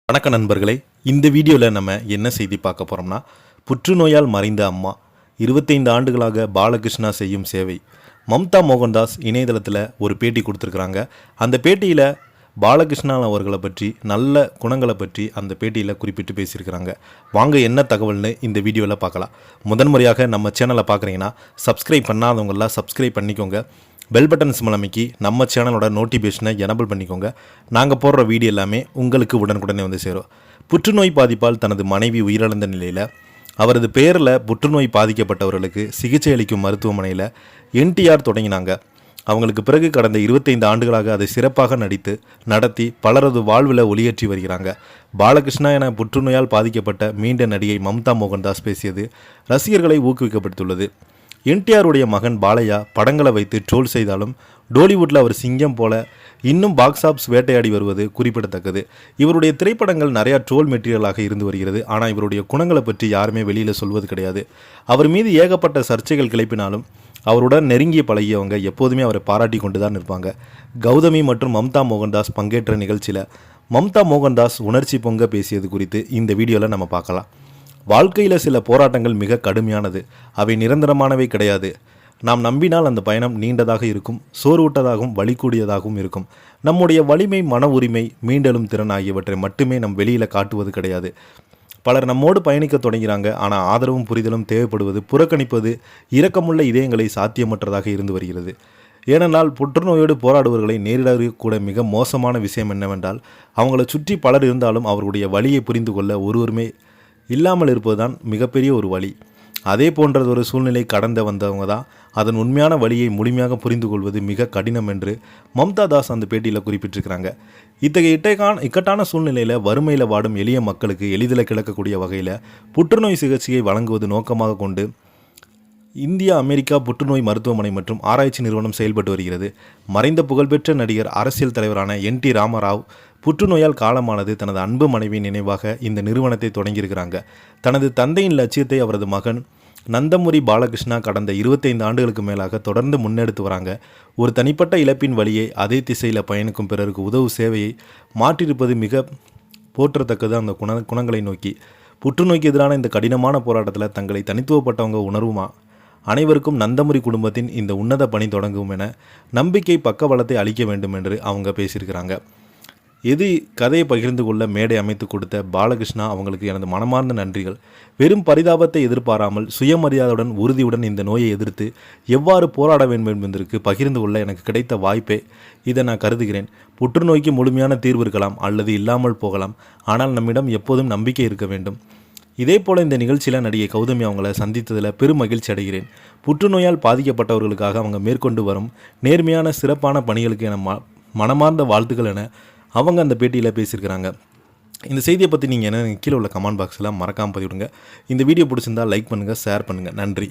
வணக்க நண்பர்களே, இந்த வீடியோவில் நம்ம என்ன செய்தி பார்க்க போகிறோம்னா, புற்றுநோயால் மறைந்த அம்மா 25 ஆண்டுகளாக பாலகிருஷ்ணா செய்யும் சேவை. மம்தா மோகன்தாஸ் இணையதளத்தில் ஒரு பேட்டி கொடுத்துருக்குறாங்க. அந்த பேட்டியில் பாலகிருஷ்ணா அவர்களை பற்றி, நல்ல குணங்களை பற்றி அந்த பேட்டியில் குறிப்பிட்டு பேசியிருக்கிறாங்க. வாங்க என்ன தகவல்னு இந்த வீடியோவில் பார்க்கலாம். முதன்முறையாக நம்ம சேனலை பார்க்குறீங்கன்னா சப்ஸ்கிரைப் பண்ணாதவங்களாம் சப்ஸ்கிரைப் பண்ணிக்கோங்க. பெல் பட்டன் சிம்பல் அமைக்கி நம்ம சேனலோட நோட்டிஃபிகேஷனை எனபிள் பண்ணிக்கோங்க. நாங்கள் போடுற வீடியோ எல்லாமே உங்களுக்கு உடனுக்குடனே வந்து சேரும். புற்றுநோய் பாதிப்பால் தனது மனைவி உயிரிழந்த நிலையில் அவரது பெயரில் புற்றுநோய் பாதிக்கப்பட்டவர்களுக்கு சிகிச்சை அளிக்கும் மருத்துவமனையில் என்டிஆர் தொடங்கினாங்க. அவங்களுக்கு பிறகு கடந்த 25 ஆண்டுகளாக அதை சிறப்பாக நடத்தி பலரது வாழ்வில் ஒளியேற்றி வருகிறாங்க. பாலகிருஷ்ணா என புற்றுநோயால் பாதிக்கப்பட்ட மீண்ட நடிகை மம்தா மோகன்தாஸ் பேசியது ரசிகர்களை ஊக்குவிக்கப்பட்டுள்ளது. என்டிஆருடைய மகன் பாலையா படங்களை வைத்து ட்ரோல் செய்தாலும் டோலிவுட்டில் அவர் சிங்கம் போல இன்னும் பாக்ஸ் ஆஃபீஸ் வேட்டையாடி வருவது குறிப்பிடத்தக்கது. இவருடைய திரைப்படங்கள் நிறையா ட்ரோல் மெட்டீரியலாக இருந்து வருகிறது. ஆனால் இவருடைய குணங்களை பற்றி யாருமே வெளியில் சொல்வது கிடையாது. அவர் மீது ஏகப்பட்ட சர்ச்சைகள் கிளப்பினாலும் அவருடன் நெருங்கிய பழகியவங்க எப்போதுமே அவரை பாராட்டி கொண்டு தான் இருப்பாங்க. கௌதமி மற்றும் மம்தா மோகன்தாஸ் பங்கேற்ற நிகழ்ச்சியில் மம்தா மோகன்தாஸ் உணர்ச்சி பொங்க பேசியது குறித்து இந்த வீடியோவில் நம்ம பார்க்கலாம். வாழ்க்கையில் சில போராட்டங்கள் மிக கடுமையானது. அவை நிரந்தரமானவை கிடையாது. நாம் நம்பினால் அந்த பயணம் நீண்டதாக இருக்கும், சோர்வூட்டதாகவும் வலிக்கூடியதாகவும் இருக்கும். நம்முடைய வலிமை, மன உரிமை, மீண்டெழும் திறன் ஆகியவற்றை மட்டுமே நம் வெளியில் காட்டுவது கிடையாது. பலர் நம்மோடு பயணிக்க தொடங்கிறாங்க. ஆனால் ஆதரவும் புரிதலும் தேவைப்படுவது, புறக்கணிப்பது இரக்கமுள்ள இதயங்களை சாத்தியமற்றதாக இருந்து வருகிறது. ஏனென்றால் புற்றுநோயோடு போராடுவர்களை நேரிட கூட மிக மோசமான விஷயம் என்னவென்றால், அவங்கள சுற்றி பலர் இருந்தாலும் அவர்களுடைய வலியை புரிந்து கொள்ள ஒருவருமே இல்லாமல் இருப்பதுதான் மிகப்பெரிய ஒரு வழி. அதே போன்றதொரு சூழ்நிலை கடந்து வந்தவங்க தான் அதன் உண்மையான வழியை முழுமையாக புரிந்து கொள்வது மிக கடினம் என்று மம்தா தாஸ் அந்த பேட்டியில் குறிப்பிட்டிருக்கிறாங்க. இத்தகைய இக்கட்டான சூழ்நிலையில் வறுமையில் வாடும் எளிய மக்களுக்கு எளிதில் கிடக்கக்கூடிய வகையில் புற்றுநோய் சிகிச்சையை வழங்குவது நோக்கமாக கொண்டு இந்தியா அமெரிக்கா புற்றுநோய் மருத்துவமனை மற்றும் ஆராய்ச்சி நிறுவனம் செயல்பட்டு வருகிறது. மறைந்த புகழ்பெற்ற நடிகர், அரசியல் தலைவரான என்.டி. ராமராவ் புற்றுநோயால் காலமானது தனது அன்பு மனைவியின் நினைவாக இந்த நிறுவனத்தை தொடங்கியிருக்கிறாங்க. தனது தந்தையின் லட்சியத்தை அவரது மகன் நந்தமுரி பாலகிருஷ்ணா கடந்த 25 ஆண்டுகளுக்கு மேலாக தொடர்ந்து முன்னெடுத்து வராங்க. ஒரு தனிப்பட்ட இழப்பின் வழியை அதே திசையில் பயணிக்கும் பிறருக்கு உதவு சேவையை மாற்றியிருப்பது மிக போற்றத்தக்கது. அந்த குணங்களை நோக்கி புற்றுநோய்க்கு எதிரான இந்த கடினமான போராட்டத்தில் தங்களை தனித்துவப்பட்டவங்க உணர்வுமா அனைவருக்கும் நந்தமுரி குடும்பத்தின் இந்த உன்னத பணி தொடங்கும் என நம்பிக்கை பக்கபலத்தை அளிக்க வேண்டும் என்று அவங்க பேசியிருக்கிறாங்க. இது கதையை பகிர்ந்து கொள்ள மேடை அமைத்து கொடுத்த பாலகிருஷ்ணா அவங்களுக்கு எனது மனமார்ந்த நன்றிகள். வெறும் பரிதாபத்தை எதிர்பாராமல் சுயமரியாதையுடன் உறுதியுடன் இந்த நோயை எதிர்த்து எவ்வாறு போராட வேண்டும் என்பதற்கு பகிர்ந்து கொள்ள எனக்கு கிடைத்த வாய்ப்பே இதை நான் கருதுகிறேன். புற்றுநோய்க்கு முழுமையான தீர்வு இருக்கலாம் அல்லது இல்லாமல் போகலாம். ஆனால் நம்மிடம் எப்போதும் நம்பிக்கை இருக்க வேண்டும். இதே போல் இந்த நிகழ்ச்சியில் நடிகை கௌதமி அவங்கள சந்தித்ததில் பெரும் மகிழ்ச்சி அடைகிறேன். புற்றுநோயால் பாதிக்கப்பட்டவர்களுக்காக அவங்க மேற்கொண்டு வரும் நேர்மையான சிறப்பான பணிகளுக்கு என மனமார்ந்த வாழ்த்துக்கள் என அவங்க அந்த பேட்டியில் பேசியிருக்கிறாங்க. இந்த செய்தியை பற்றி நீங்கள் என்ன கீழே உள்ள கமெண்ட் பாக்ஸில் மறக்காமல் பதிவிடுங்க. இந்த வீடியோ பிடிச்சிருந்தால் லைக் பண்ணுங்கள், ஷேர் பண்ணுங்கள். நன்றி.